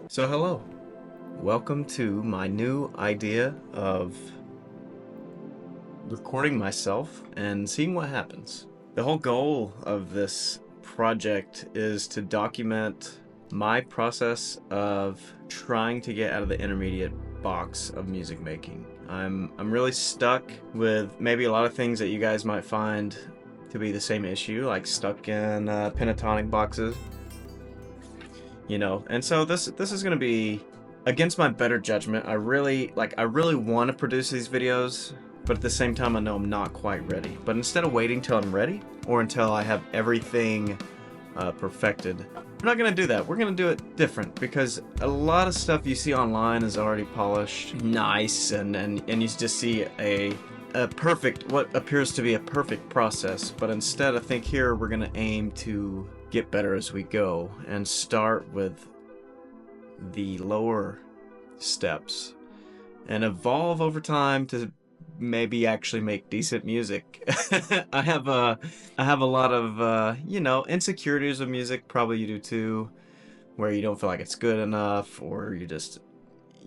So hello, welcome to my new idea of recording myself and seeing what happens. The whole goal of this project is to document my process of trying to get out of the intermediate box of music making. I'm really stuck with maybe a lot of things that you guys might find to be the same issue, like stuck in pentatonic boxes, you know. And so this is going to be against my better judgment. I really want to produce these videos, but at the same time I know I'm not quite ready. But instead of waiting till I'm ready or until I have everything perfected, we're not going to do that. We're going to do it different, because a lot of stuff you see online is already polished, nice, and you just see a perfect, what appears to be a perfect process. But instead, I think here we're going to aim to get better as we go and start with the lower steps and evolve over time to maybe actually make decent music. I have a lot of insecurities of music. Probably you do too, where you don't feel like it's good enough, or you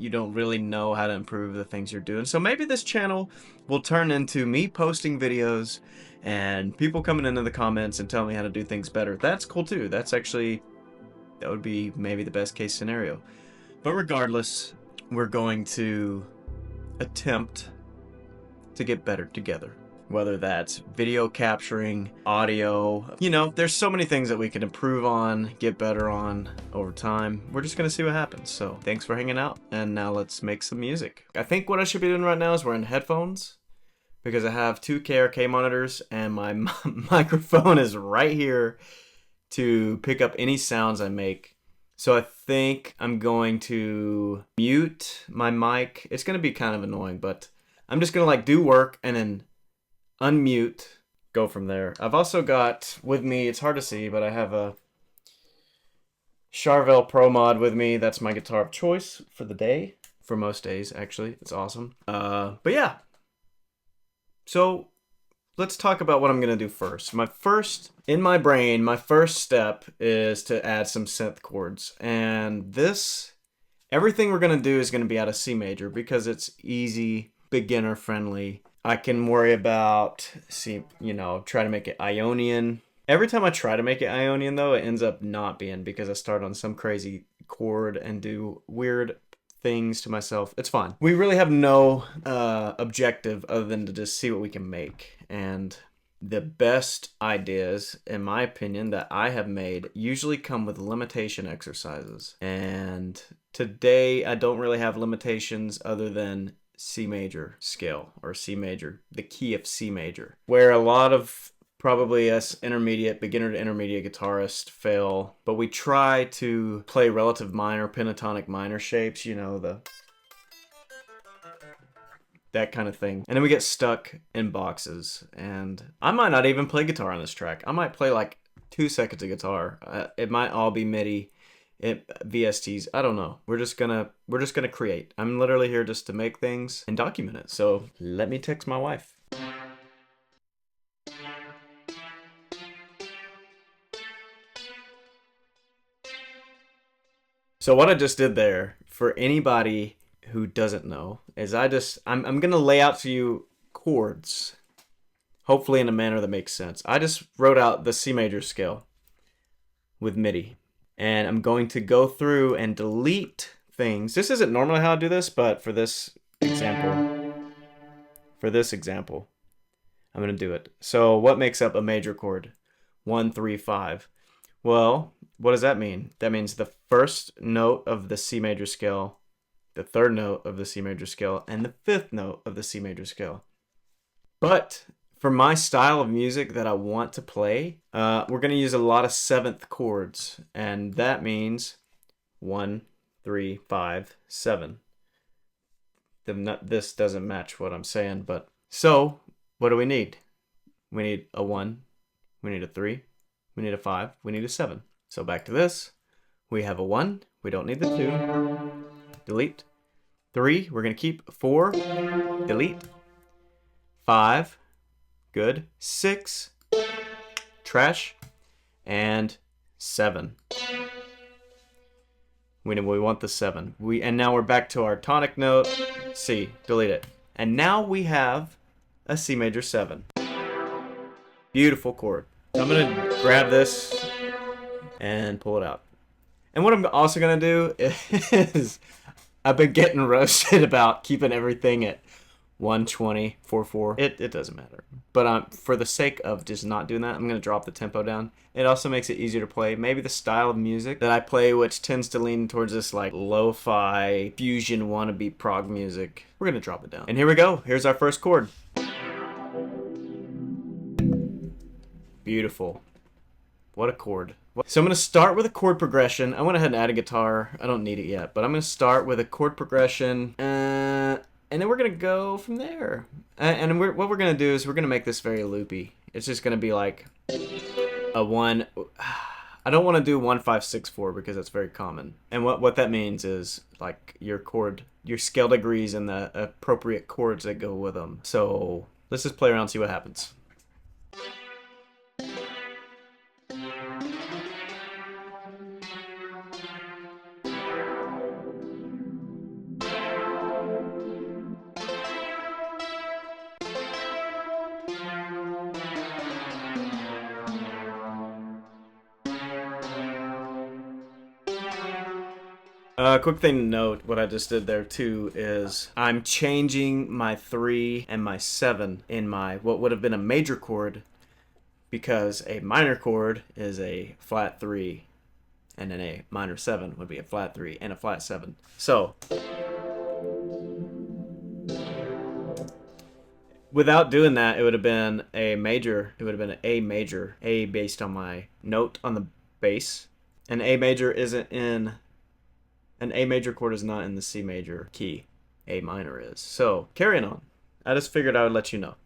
don't really know how to improve the things you're doing. So maybe this channel will turn into me posting videos and people coming into the comments and telling me how to do things better. That's cool too. That would be maybe the best case scenario. But regardless, we're going to attempt to get better together. Whether that's video capturing, audio, there's so many things that we can improve on, get better on over time. We're just gonna see what happens. So thanks for hanging out, and now let's make some music. I think what I should be doing right now is wearing headphones, because I have two KRK monitors and my microphone is right here to pick up any sounds I make. So I think I'm going to mute my mic. It's gonna be kind of annoying, but I'm just gonna do work and then unmute, go from there. I've also got with me, it's hard to see, but I have a Charvel Pro Mod with me. That's my guitar of choice for the day, for most days actually. It's awesome. But yeah. So let's talk about what I'm gonna do first. In my brain, my first step is to add some synth chords. And everything we're gonna do is gonna be out of C major, because it's easy, beginner friendly. I can worry about, try to make it Ionian. Every time I try to make it Ionian though, it ends up not being, because I start on some crazy chord and do weird things to myself. It's fine. We really have no objective other than to just see what we can make. And the best ideas, in my opinion, that I have made usually come with limitation exercises. And today I don't really have limitations other than C major scale, or C major, the key of C major, where a lot of probably us beginner to intermediate guitarists fail. But we try to play relative minor, pentatonic minor shapes, that kind of thing. And then we get stuck in boxes. And I might not even play guitar on this track. I might play 2 seconds of guitar. It might all be MIDI, VSTs. I don't know. We're just gonna create. I'm literally here just to make things and document it. So let me text my wife. So what I just did there, for anybody who doesn't know, is I'm gonna lay out to you chords, hopefully in a manner that makes sense. I just wrote out the C major scale with MIDI, and I'm going to go through and delete things. This isn't normally how I do this, but for this example, I'm gonna do it. So what makes up a major chord? 1, 3, 5. Well, what does that mean? That means the first note of the C major scale, the third note of the C major scale, and the fifth note of the C major scale. But for my style of music that I want to play, we're going to use a lot of 7th chords, and that means 1, 3, 5, 7. This doesn't match what I'm saying, but so what do we need? We need a 1, we need a 3, we need a 5, we need a 7. So back to this. We have a 1, we don't need the 2. Delete. 3, we're going to keep. 4, delete. 5, good. 6, trash. And 7. We want the 7. And now we're back to our tonic note. C. Delete it. And now we have a C major 7. Beautiful chord. So I'm going to grab this and pull it out. And what I'm also going to do is I've been getting roasted about keeping everything at 120, 4/4. It doesn't matter. But for the sake of just not doing that, I'm going to drop the tempo down. It also makes it easier to play. Maybe the style of music that I play, which tends to lean towards this like lo-fi, fusion wannabe prog music. We're going to drop it down. And here we go. Here's our first chord. Beautiful. What a chord. So I'm going to start with a chord progression. I went ahead and added a guitar. I don't need it yet, but I'm going to start with a chord progression. And then we're going to go from there. And what we're going to do is we're going to make this very loopy. It's just going to be like a 1. I don't want to do 1, 5, 6, 4 because that's very common. And what that means is like your scale degrees and the appropriate chords that go with them. So let's just play around and see what happens. Quick thing to note, what I just did there too is I'm changing my 3 and my 7 in my what would have been a major chord, because a minor chord is a flat 3 and then a minor 7 would be a flat 3 and a flat 7. So without doing that, it would have been a major. It would have been an A major, A based on my note on the bass. An A major isn't in. An A major chord is not in the C major key. A minor is. So, carrying on. I just figured I would let you know.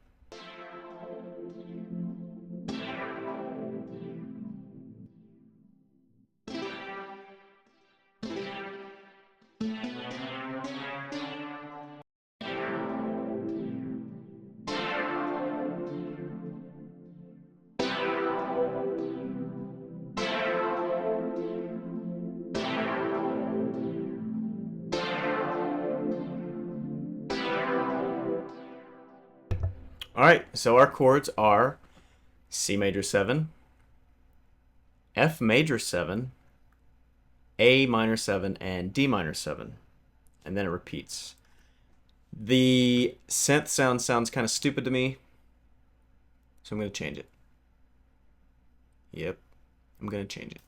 Alright, so our chords are C major 7, F major 7, A minor 7, and D minor 7. And then it repeats. The synth sounds kind of stupid to me, so I'm going to change it. Yep, I'm going to change it.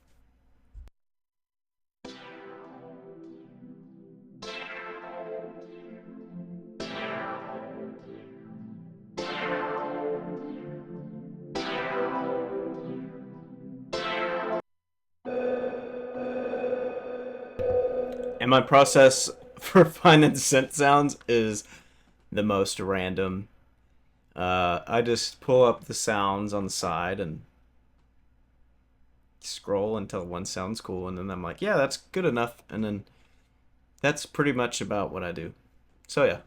And my process for finding synth sounds is the most random. I just pull up the sounds on the side and scroll until one sounds cool, and then I'm like, yeah, that's good enough. And then that's pretty much about what I do. So yeah.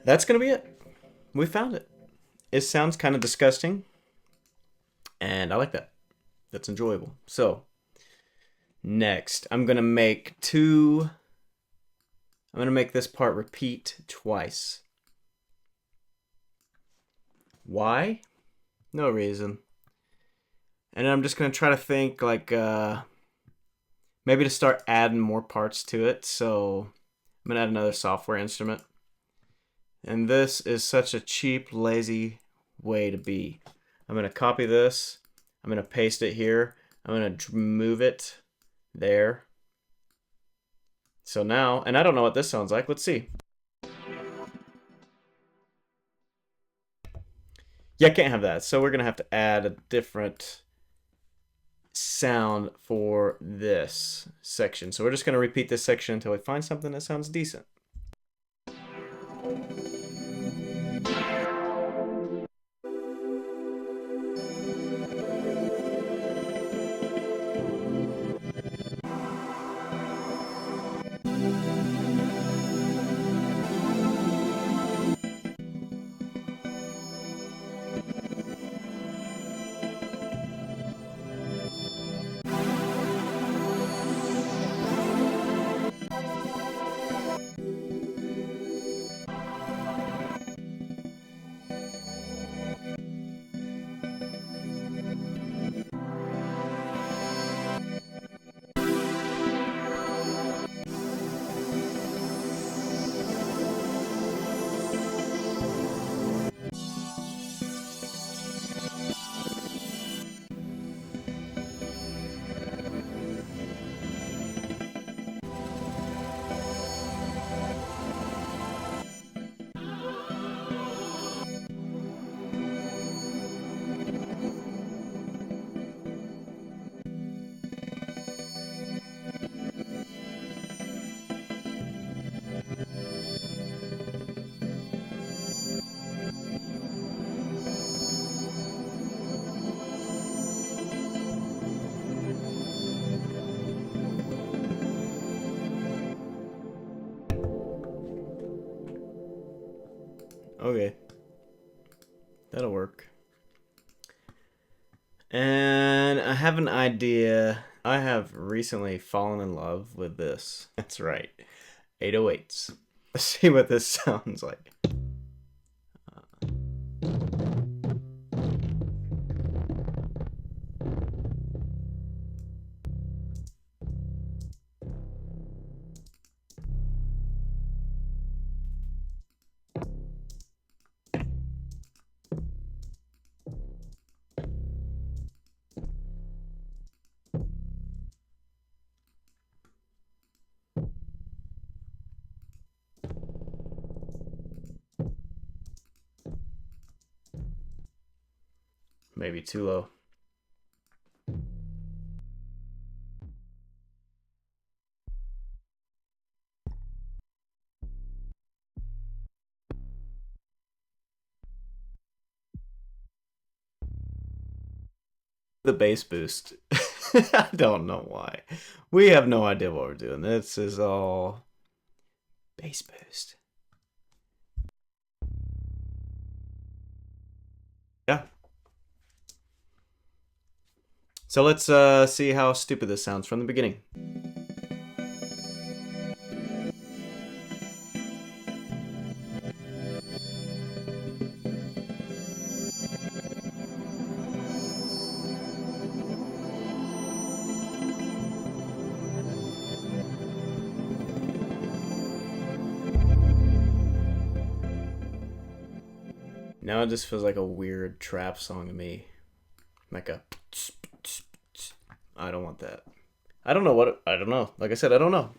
That's gonna be it. We found it. It sounds kind of disgusting, and I like that. That's enjoyable. So next, I'm gonna make this part repeat twice. Why? No reason. And I'm just gonna try to think like maybe to start adding more parts to it. So I'm gonna add another software instrument. And this is such a cheap, lazy way to be. I'm gonna copy this. I'm gonna paste it here. I'm gonna move it there. So now, and I don't know what this sounds like. Let's see. Yeah, I can't have that. So we're gonna have to add a different sound for this section. So we're just gonna repeat this section until we find something that sounds decent. Okay, that'll work. And I have an idea. I have recently fallen in love with this. That's right, 808s. Let's see what this sounds like. Maybe too low. The bass boost. I don't know why. We have no idea what we're doing. This is all bass boost. Yeah. So let's see how stupid this sounds from the beginning. Now it just feels like a weird trap song to me. Like a... I don't want that. I don't know what... I don't know. Like I said, I don't know.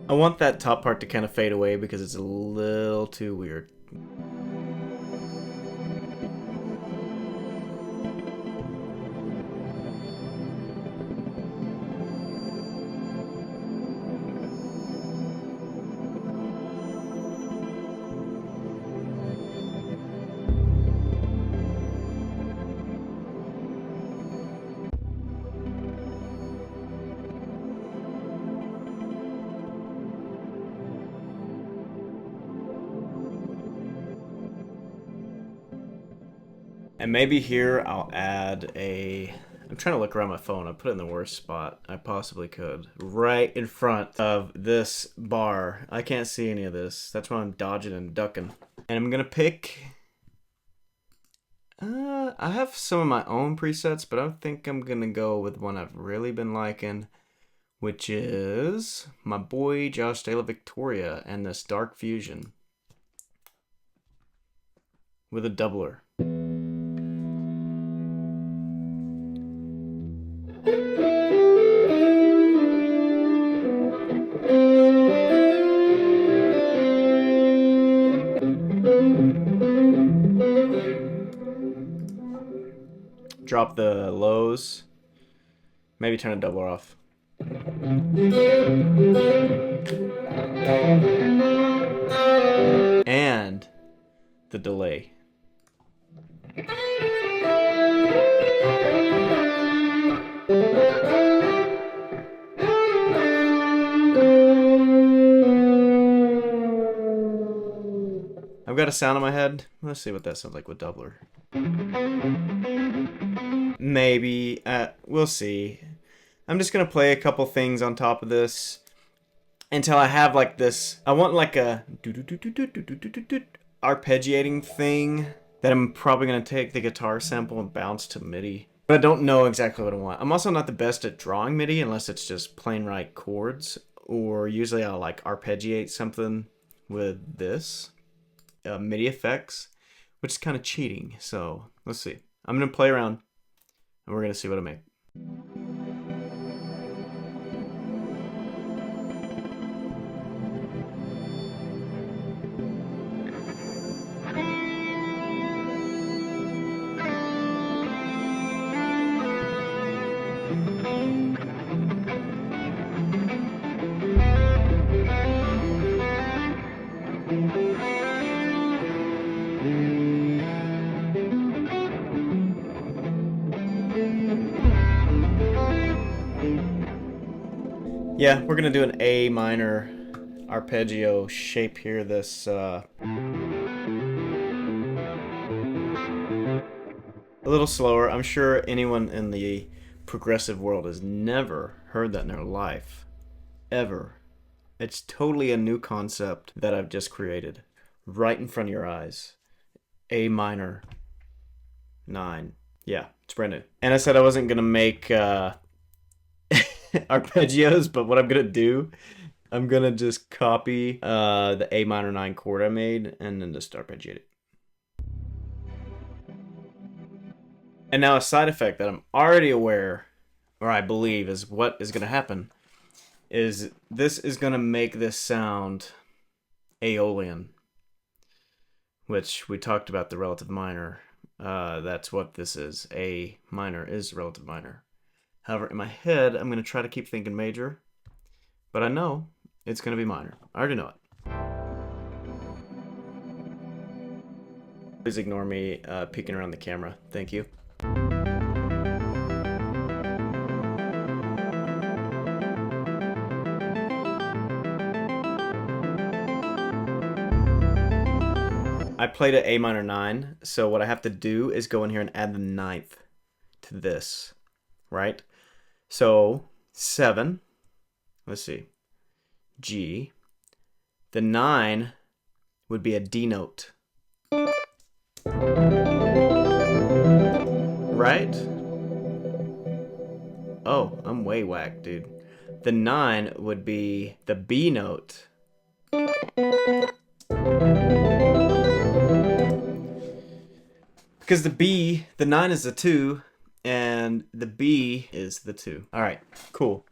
I want that top part to kind of fade away because it's a little too weird. And maybe here I'll add a... I'm trying to look around my phone. I put it in the worst spot I possibly could. Right in front of this bar. I can't see any of this. That's why I'm dodging and ducking. And I'm going to pick... I have some of my own presets, but I think I'm going to go with one I've really been liking, which is my boy Josh De La Victoria and this Dark Fusion with a doubler. Drop the lows. Maybe turn a doubler off. And the delay. I've got a sound in my head. Let's see what that sounds like with doubler. Maybe. We'll see. I'm just going to play a couple things on top of this until I have like this. I want like a arpeggiating thing that I'm probably going to take the guitar sample and bounce to MIDI. But I don't know exactly what I want. I'm also not the best at drawing MIDI unless it's just plain right chords. Or usually I'll like arpeggiate something with this. MIDI effects, which is kind of cheating. So let's see. I'm going to play around and we're going to see what I make. Yeah, we're gonna do an A minor arpeggio shape here. This a little slower. I'm sure anyone in the progressive world has never heard that in their life, ever. It's totally a new concept that I've just created, right in front of your eyes. A minor 9. Yeah, it's brand new. And I said I wasn't gonna make arpeggios, but what I'm gonna do, I'm gonna just copy the A minor 9 chord I made and then just arpeggiate it. And now a side effect that I'm already aware, or I believe is what is gonna happen, is this is gonna make this sound Aeolian, which we talked about the relative minor. That's what this is. A minor is relative minor. However, in my head, I'm going to try to keep thinking major, but I know it's going to be minor. I already know it. Please ignore me peeking around the camera. Thank you. I played an A minor 9, so what I have to do is go in here and add the 9th to this, right? So 7, let's see, G. The 9 would be a D note, right? Oh, I'm way whack, dude. The 9 would be the B note. Because the 9 is the 2, and the B is the 2. All right, cool.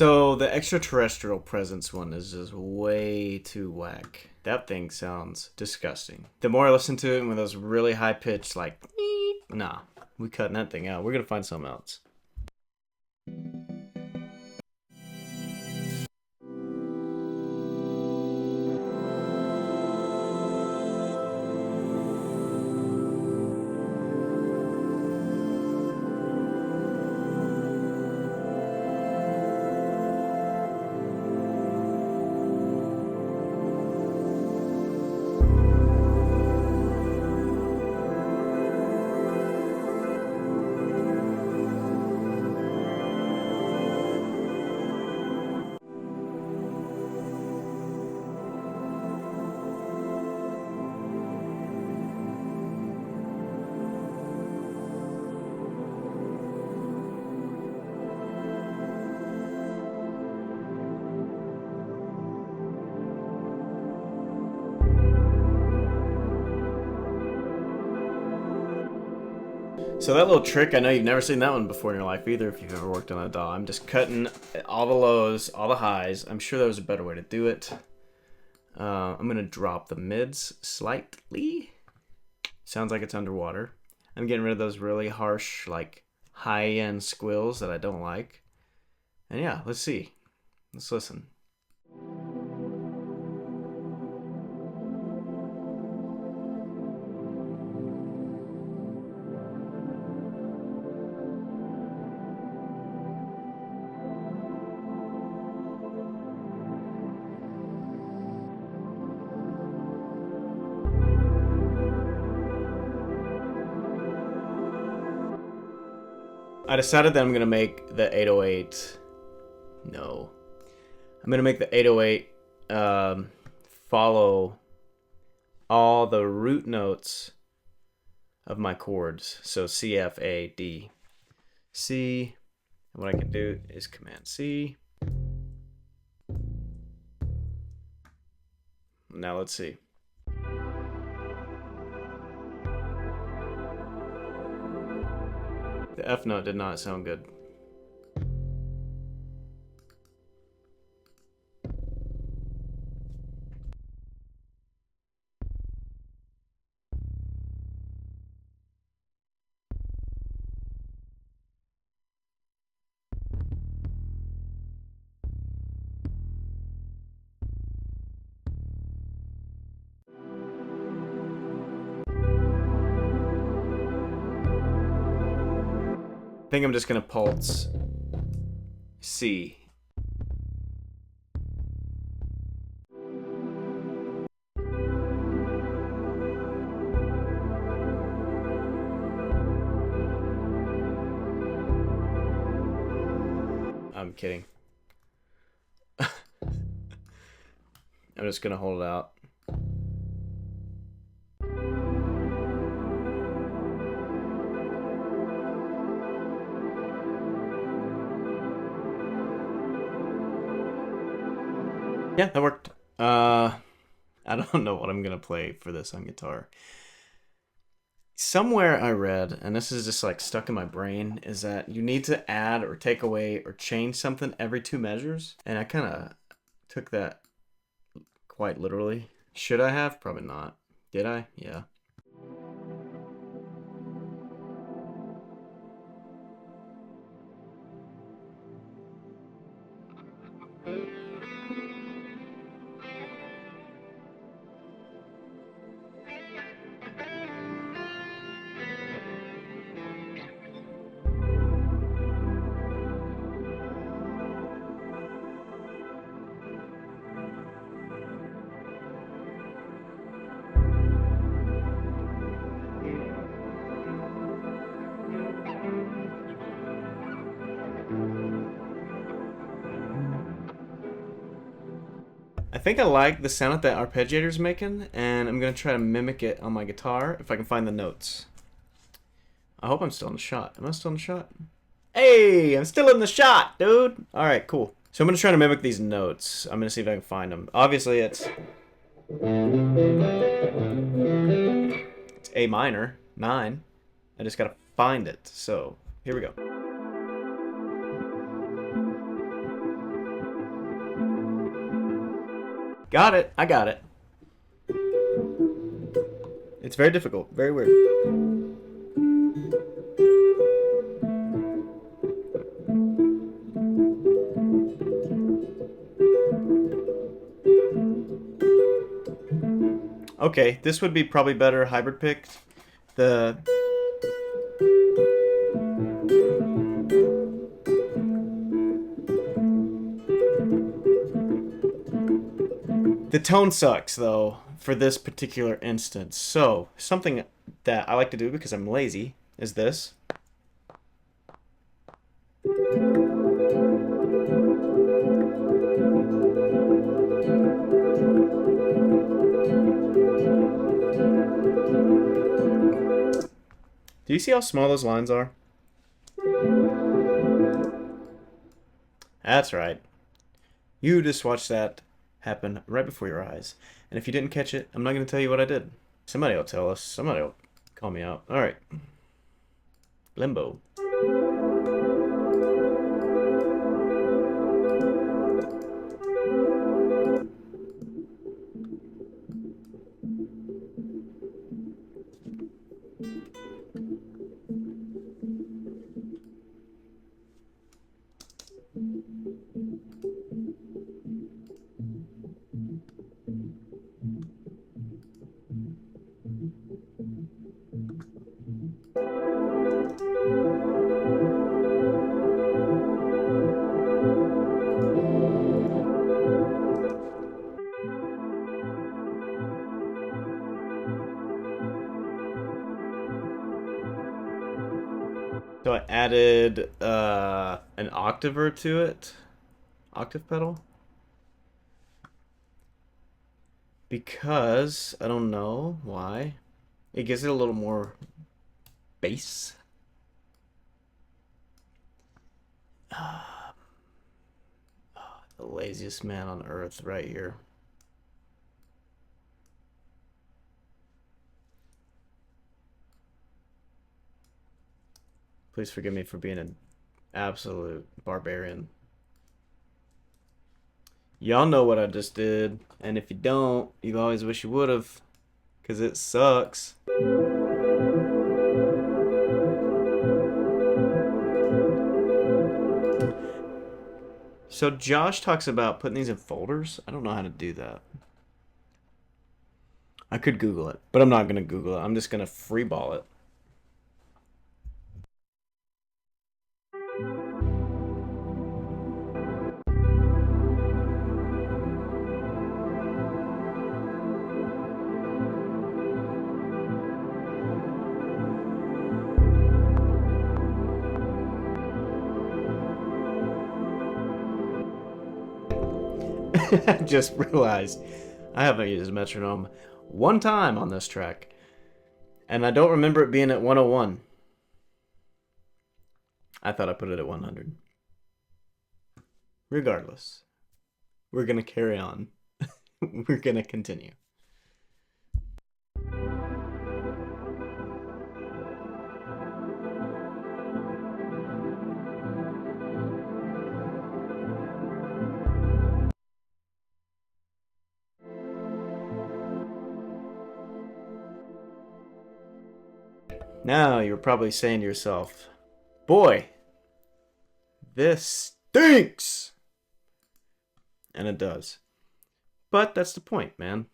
So the extraterrestrial presence one is just way too whack. That thing sounds disgusting. The more I listen to it with those really high pitched like, nah, we cutting that thing out. We're gonna find something else. So that little trick, I know you've never seen that one before in your life either if you've ever worked on a DAW. I'm just cutting all the lows, all the highs. I'm sure there was a better way to do it. I'm going to drop the mids slightly. Sounds like it's underwater. I'm getting rid of those really harsh, like, high-end squills that I don't like. And yeah, let's see. Let's listen. I decided that I'm going to make the 808... No. I'm going to make the 808 follow all the root notes of my chords. So C, F, A, D, C. And what I can do is Command C. Now let's see. The F note did not sound good. I think I'm just gonna pulse C. I'm kidding. I'm just gonna hold it out. Yeah, that worked. I don't know what I'm gonna play for this on guitar. Somewhere I read, and this is just like stuck in my brain, is that you need to add or take away or change something every 2 measures. And I kind of took that quite literally. Should I have? Probably not. Did I? Yeah. I think I like the sound that the arpeggiator's making, and I'm going to try to mimic it on my guitar if I can find the notes. I hope I'm still in the shot. Am I still in the shot? Hey, I'm still in the shot, dude! Alright, cool. So I'm going to try to mimic these notes. I'm going to see if I can find them. Obviously, it's A minor, 9. I just got to find it. So, here we go. Got it. I got it. It's very difficult. Very weird. Okay, this would be probably better hybrid pick. The tone sucks though for this particular instance. So, something that I like to do because I'm lazy is this. Do you see how small those lines are? That's right. You just watched that happen right before your eyes. And if you didn't catch it, I'm not going to tell you what I did. Somebody will tell us. Somebody will call me out. All right. Limbo. So I added an octaver to it. Octave pedal. Because, I don't know why. It gives it a little more bass. The laziest man on earth right here. Please forgive me for being an absolute barbarian. Y'all know what I just did, and if you don't, you always wish you would have, because it sucks. So Josh talks about putting these in folders. I don't know how to do that. I could Google it, but I'm not going to Google it. I'm just going to freeball it. I just realized I haven't used metronome one time on this track. And I don't remember it being at 101. I thought I put it at 100. Regardless, we're going to carry on. We're going to continue. Now you're probably saying to yourself, boy, this stinks! And it does. But that's the point, man.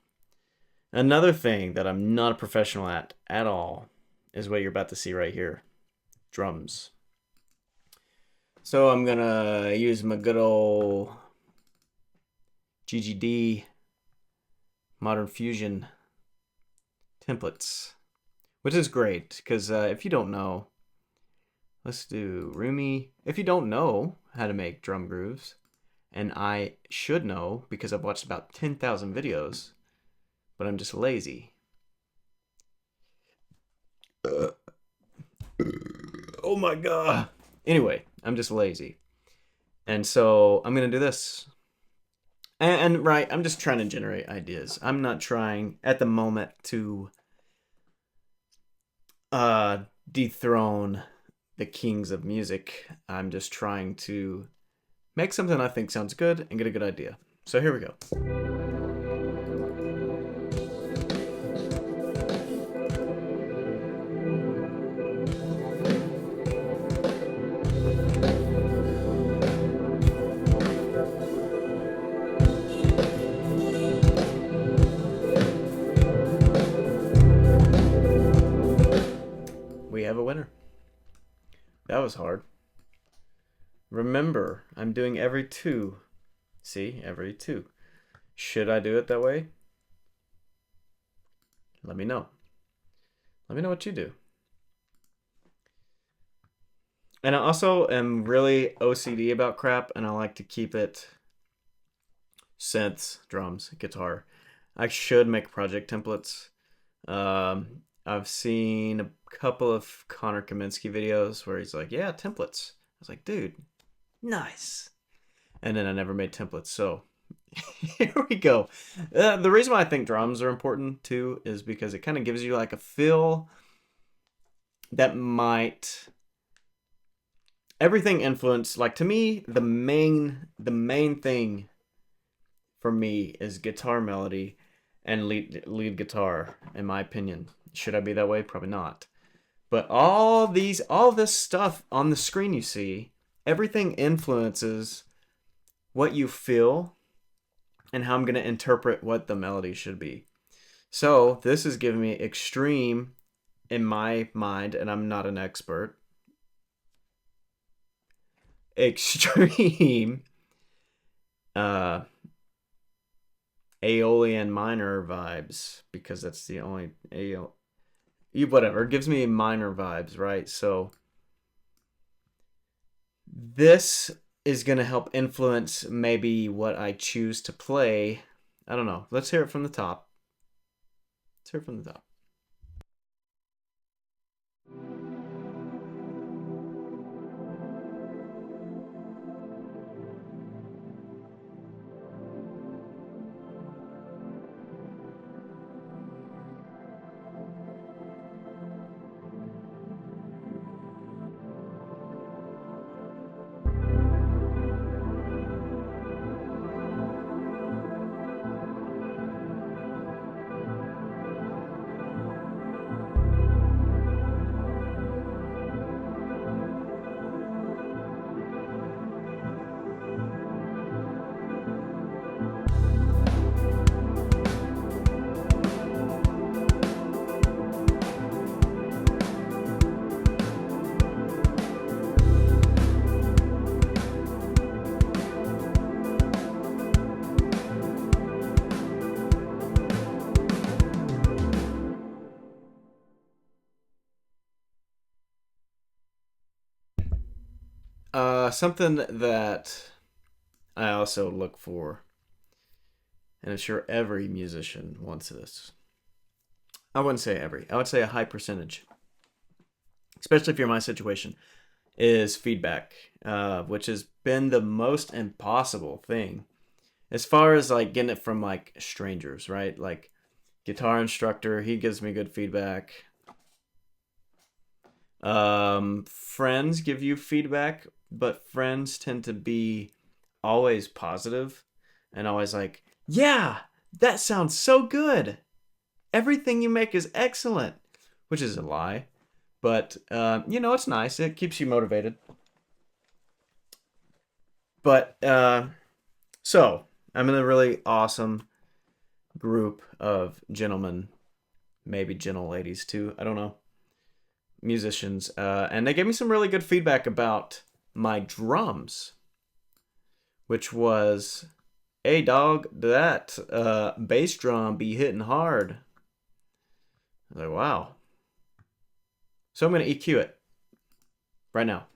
Another thing that I'm not a professional at all is what you're about to see right here. Drums. So I'm gonna use my good old GGD Modern Fusion templates, which is great because if you don't know, let's do Rumi. If you don't know how to make drum grooves, and I should know because I've watched about 10,000 videos, but I'm just lazy. Oh my god. Anyway, I'm just lazy. And so I'm going to do this. And right, I'm just trying to generate ideas. I'm not trying at the moment to dethrone the kings of music. I'm just trying to make something I think sounds good and get a good idea. So here we go. that was hard. Remember, I'm doing every 2. See, every 2. Should I do it that way? Let me know. Let me know what you do. And I also am really OCD about crap, and I like to keep it synths, drums, guitar. I should make project templates. I've seen a couple of Connor Kaminsky videos where he's like, yeah, templates. I was like, dude, nice. And then I never made templates. So here we go. The reason why I think drums are important too is because it kind of gives you like a feel that might everything influence. Like to me, the main thing for me is guitar melody and lead guitar, in my opinion. Should I be that way? Probably not. But all this stuff on the screen you see, everything influences what you feel and how I'm going to interpret what the melody should be. So this is giving me extreme, in my mind, and I'm not an expert, extreme Aeolian minor vibes, because that's the only whatever, it gives me minor vibes, right? So this is going to help influence maybe what I choose to play. I don't know. Let's hear it from the top. Let's hear it from the top. Something that I also look for, and I'm sure every musician wants this. I wouldn't say every. I would say a high percentage, especially if you're in my situation, is feedback, which has been the most impossible thing as far as like getting it from like strangers, right? Like guitar instructor, he gives me good feedback. Friends give you feedback, but friends tend to be always positive and always like, yeah, that sounds so good. Everything you make is excellent, which is a lie. But, it's nice. It keeps you motivated. But, so I'm in a really awesome group of gentlemen, maybe gentle ladies too. I don't know. Musicians. And they gave me some really good feedback about my drums, which was, hey dog, that bass drum be hitting hard. I was like, wow. So I'm going to EQ it right now.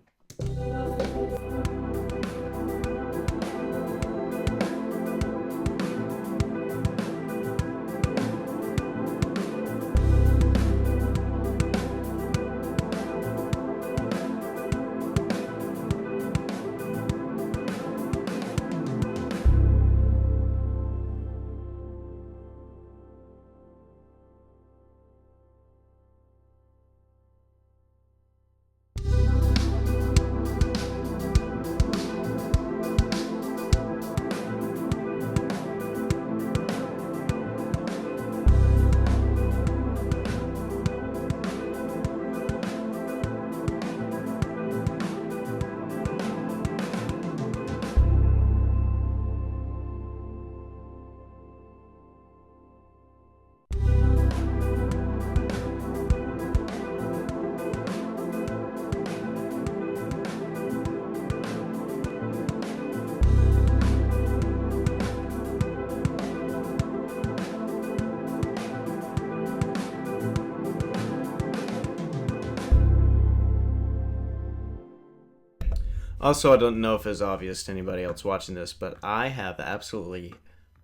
Also, I don't know if it's obvious to anybody else watching this, but I have absolutely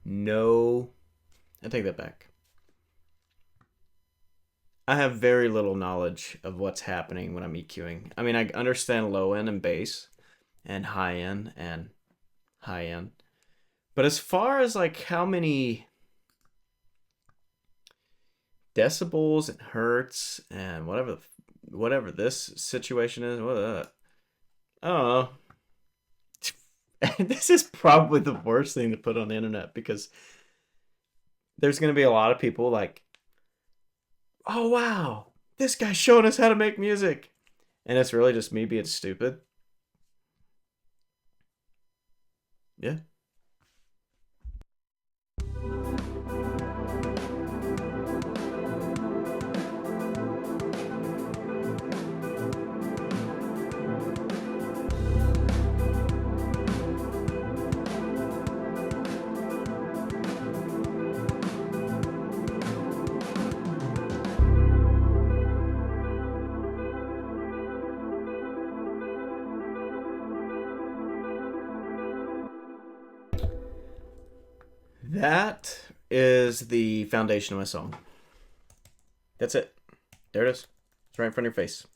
no. I take that back. I have very little knowledge of what's happening when I'm EQing. I mean, I understand low end and bass, and high end and high end. But as far as like how many decibels and hertz and whatever this situation is, I don't know. This is probably the worst thing to put on the internet because there's going to be a lot of people like, oh wow, this guy's showing us how to make music. And it's really just me being stupid. Yeah. That is the foundation of my song. That's it. There it is. It's right in front of your face.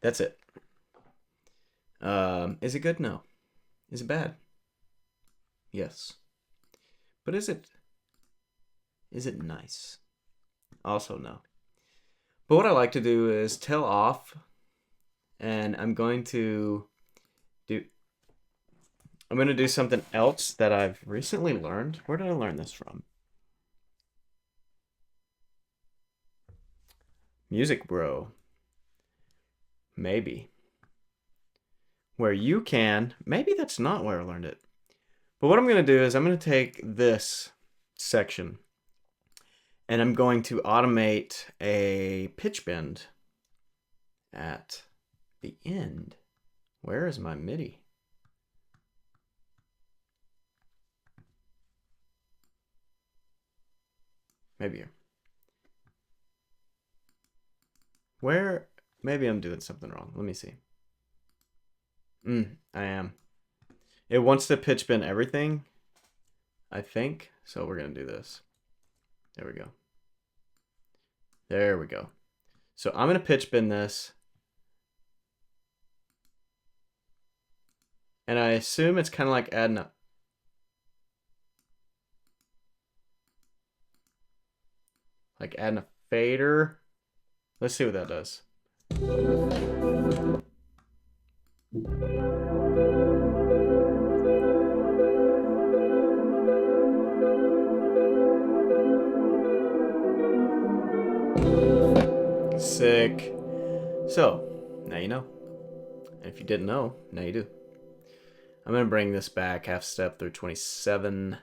That's it. Is it good? No. Is it bad? Yes. But is it nice? Also no. But what I like to do is tail off, and I'm going to do something else that I've recently learned. Where did I learn this from? Music Bro. Maybe. Where you can, maybe that's not where I learned it. But what I'm going to do is I'm going to take this section and I'm going to automate a pitch bend at the end. Where is my MIDI? Maybe here. Where? Maybe I'm doing something wrong. Let me see. I am. It wants to pitch bend everything, I think. So we're going to do this. There we go. There we go. So I'm going to pitch bend this. And I assume it's kind of like adding a... like adding a fader. Let's see what that does. Sick. So, now you know. And if you didn't know, now you do. I'm going to bring this back half step through 27.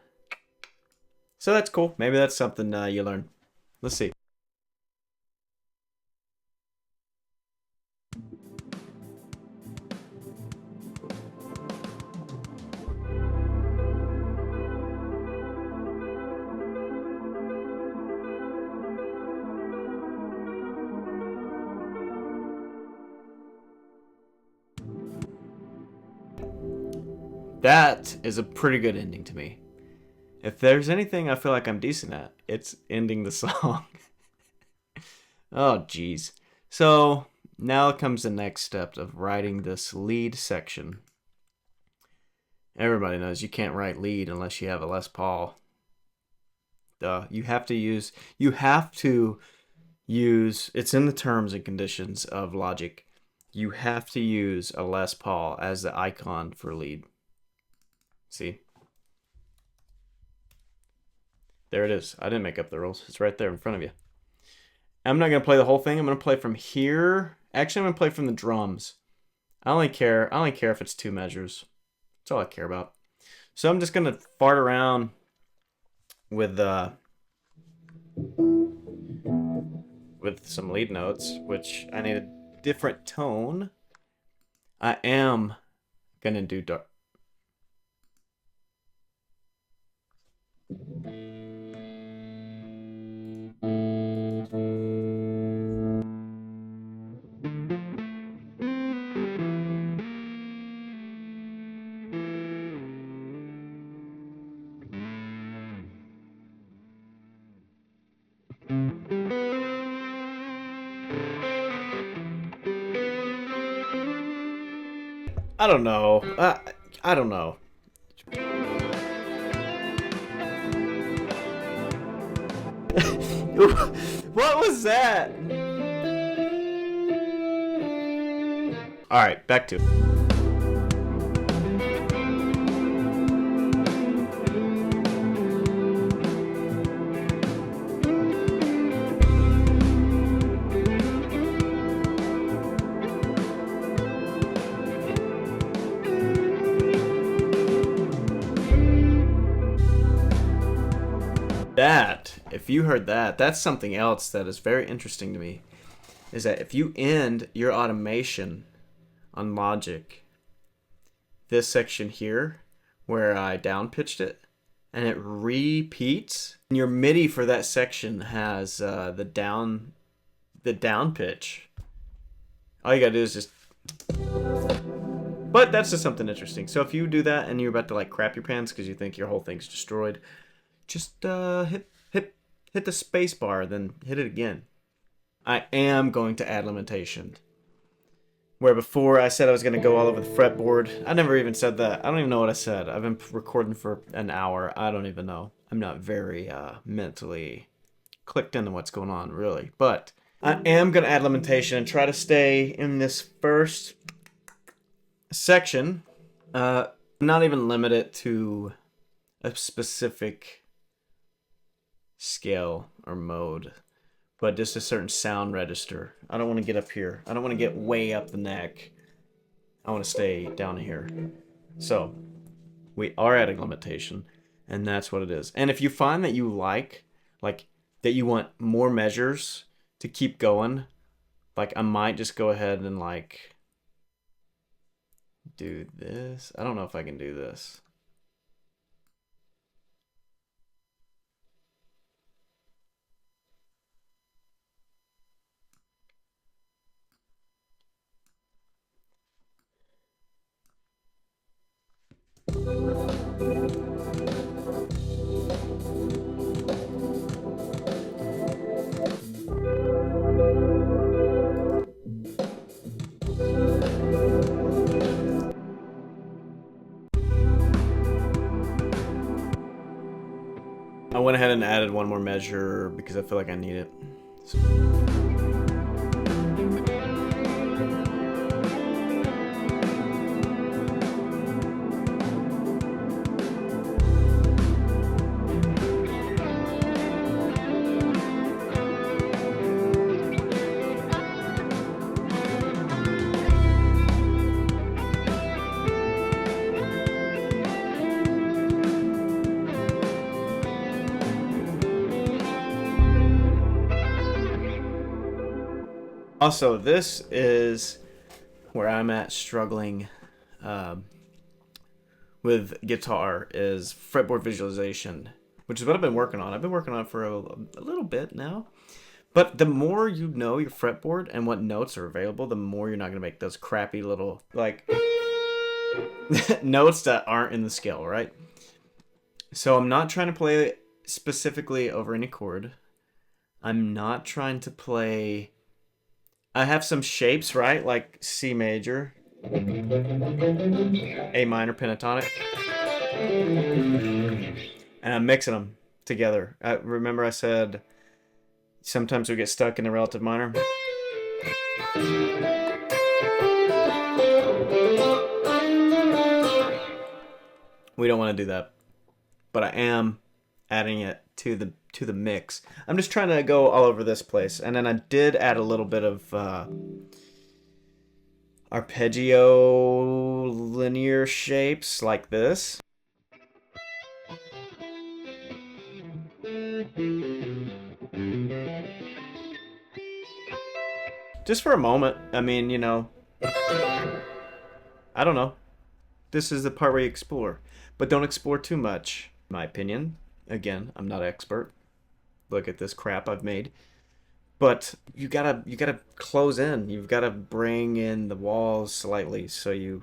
So that's cool. Maybe that's something you learn. Let's see. That is a pretty good ending to me. If there's anything I feel like I'm decent at, it's ending the song. Oh, geez. So now comes the next step of writing this lead section. Everybody knows you can't write lead unless you have a Les Paul. Duh. You have to use, it's in the terms and conditions of Logic. You have to use a Les Paul as the icon for lead. See? There it is. I didn't make up the rules. It's right there in front of you. I'm not going to play the whole thing. I'm going to play from here. Actually, I'm going to play from the drums. I only care if it's 2 measures. That's all I care about. So I'm just going to fart around with some lead notes, which I need a different tone. I am going to do dark. I don't know. I don't know. What was that? All right, back to. That, if you heard that, that's something else that is very interesting to me. Is that if you end your automation on Logic, this section here, where I down pitched it, and it repeats, and your MIDI for that section has the down pitch. All you gotta do is just. But that's just something interesting. So if you do that and you're about to like crap your pants because you think your whole thing's destroyed, just hit the space bar, then hit it again. I am going to add limitation. Where before I said I was going to go all over the fretboard. I never even said that. I don't even know what I said. I've been recording for an hour. I don't even know. I'm not very mentally clicked into what's going on, really. But I am going to add limitation and try to stay in this first section. Not even limit it to a specific scale or mode, but just a certain sound register. I don't want to get up here. I don't want to get way up the neck. I want to stay down here. So we are adding limitation, and that's what it is. And if you find that you like that you want more measures to keep going, like I might just go ahead and like do this. I don't know if I can do this. I went ahead and added one more measure because I feel like I need it. So. Also, this is where I'm at struggling with guitar, is fretboard visualization, which is what I've been working on. I've been working on it for a little bit now. But the more you know your fretboard and what notes are available, the more you're not going to make those crappy little, like, notes that aren't in the scale, right? So I'm not trying to play specifically over any chord. I'm not trying to play... I have some shapes, right? Like C major, A minor pentatonic, and I'm mixing them together. Remember I said sometimes we get stuck in the relative minor? We don't want to do that, but I am adding it to the mix. I'm just trying to go all over this place. And then I did add a little bit of arpeggio linear shapes like this. Just for a moment. I mean, you know, I don't know. This is the part where you explore. But don't explore too much, in my opinion. Again, I'm not an expert. Look at this crap I've made. But you gotta close in. You've gotta bring in the walls slightly, so you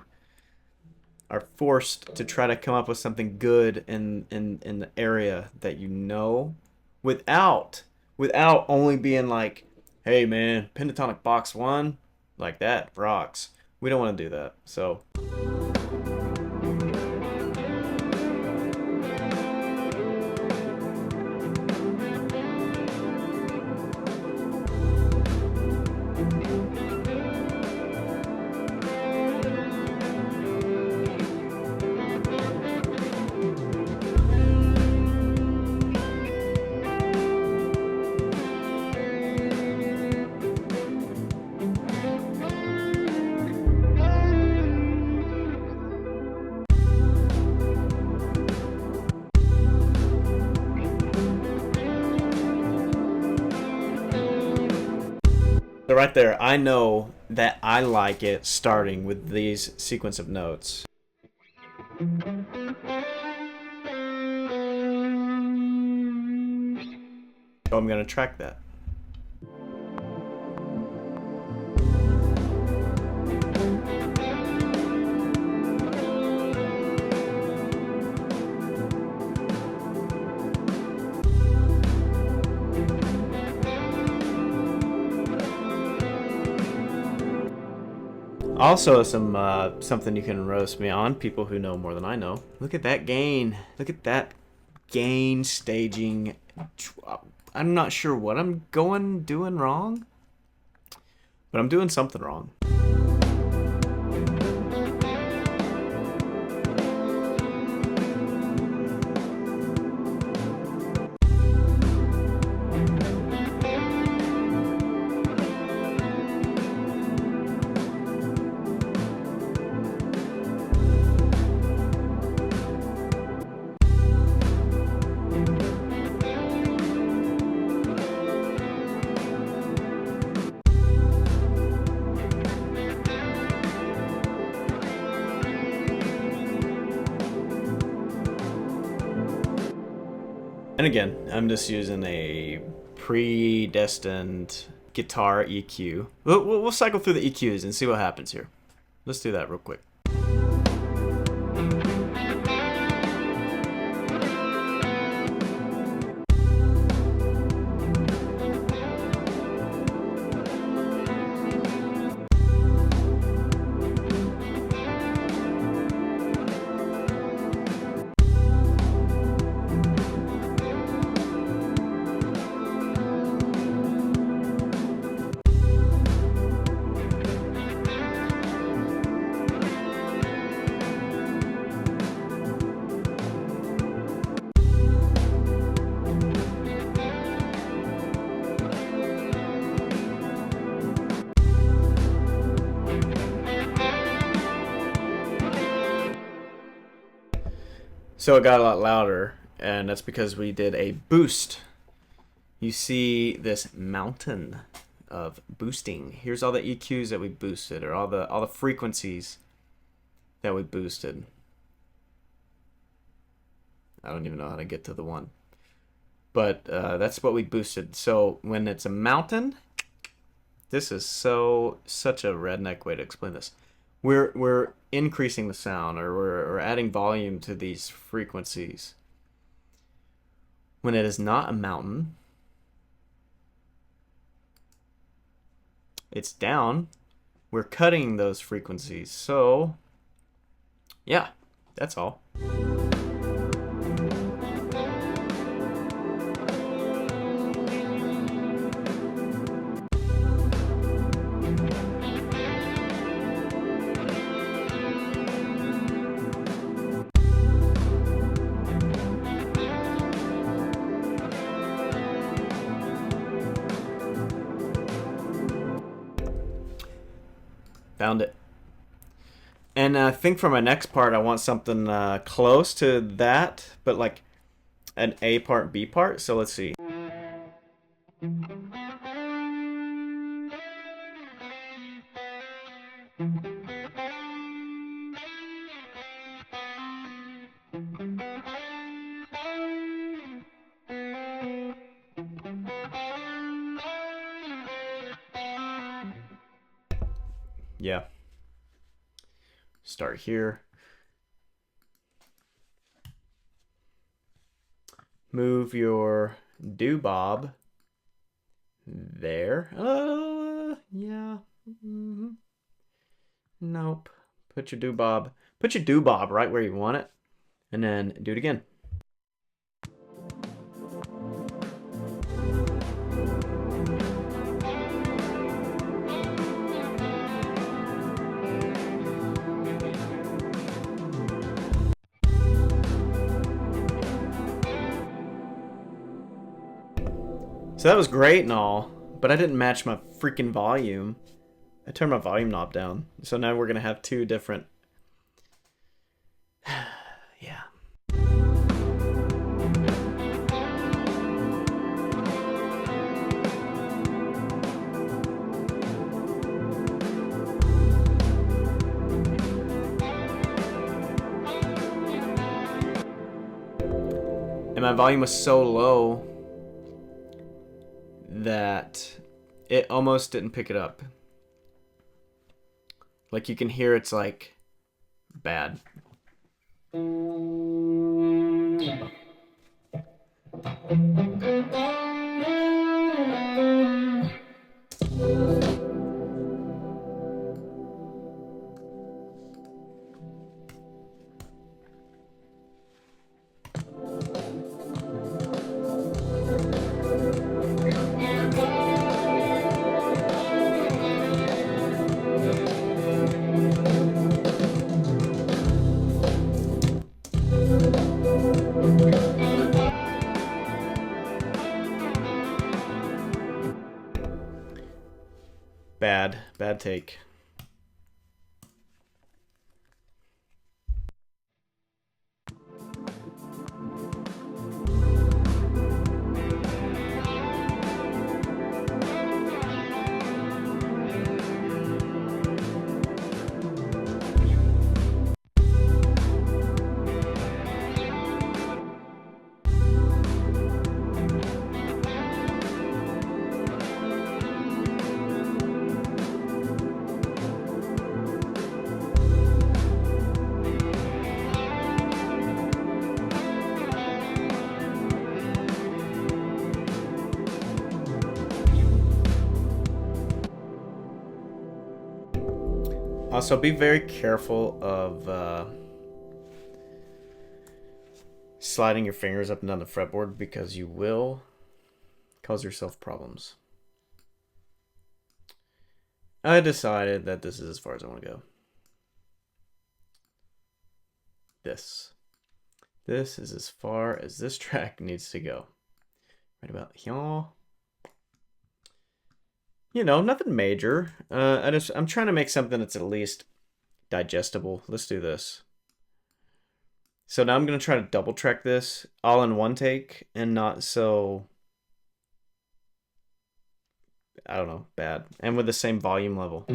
are forced to try to come up with something good in the area that you know, without only being like, hey man, pentatonic box 1, like that rocks. We don't want to do that. So So right there, I know that I like it starting with these sequence of notes. So I'm going to track that. Also, something you can roast me on, people who know more than I know. Look at that gain. Look at that gain staging. I'm not sure what I'm doing wrong, but I'm doing something wrong. And again, I'm just using a predestined guitar EQ. We'll cycle through the EQs and see what happens here. Let's do that real quick. So it got a lot louder, and that's because we did a boost. You see this mountain of boosting. Here's all the EQs that we boosted, or all the frequencies that we boosted. I don't even know how to get to the one, but that's what we boosted. So when it's a mountain, this is such a redneck way to explain this. We're increasing the sound, or we're adding volume to these frequencies. When it is not a mountain, it's down. We're cutting those frequencies. So yeah, that's all. Found it. And I think for my next part, I want something close to that, but like an A part, B part. So let's see. Yeah. Start here. Move your doobob there. Yeah. Nope. Put your doobob right where you want it, and then do it again. So that was great and all, but I didn't match my freaking volume. I turned my volume knob down. So now we're going to have two different... yeah. my volume was so low that it almost didn't pick it up. Like you can hear it's like bad. Bad take. Also, be very careful of sliding your fingers up and down the fretboard because you will cause yourself problems. I decided that this is as far as I want to go. This is as far as this track needs to go. Right about here. You know, nothing major. I'm trying to make something that's at least digestible. Let's do this. So now I'm going to try to double track this all in one take and not so, I don't know, bad. And with the same volume level.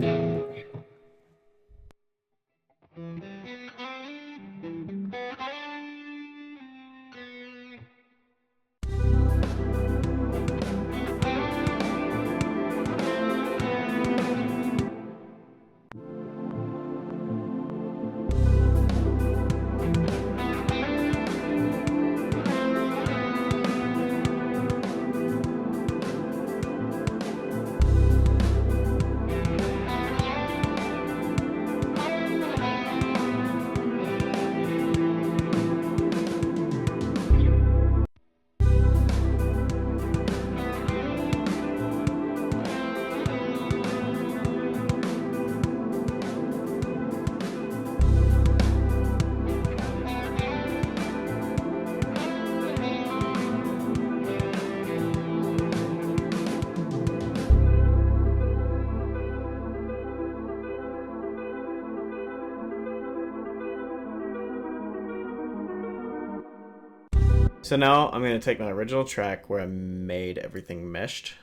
So now I'm going to take my original track where I made everything meshed.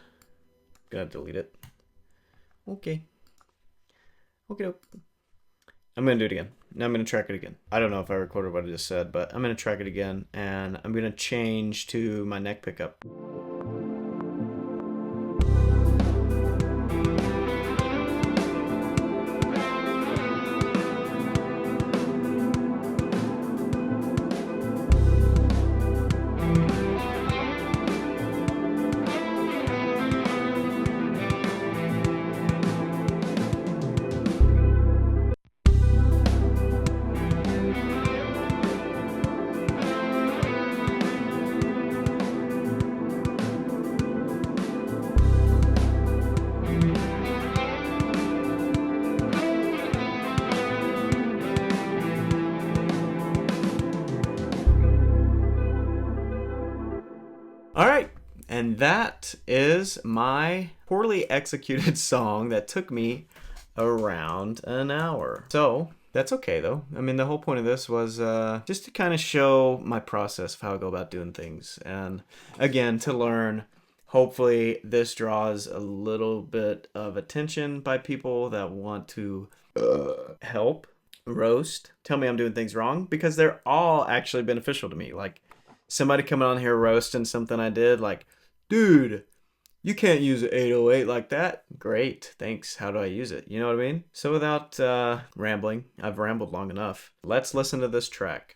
I'm going to delete it. Okay. Okay. I'm going to do it again. Now I'm going to track it again. I don't know if I recorded what I just said, but I'm going to track it again. And I'm going to change to my neck pickup. All right, and that is my poorly executed song that took me around an hour. So that's okay though. I mean, the whole point of this was just to kind of show my process of how I go about doing things. And again, to learn, hopefully this draws a little bit of attention by people that want to help roast, tell me I'm doing things wrong, because they're all actually beneficial to me. Like, Somebody coming on here roasting something I did, like, dude, you can't use an 808 like that. Great, thanks. How do I use it? You know what I mean? So without rambling, I've rambled long enough. Let's listen to this track.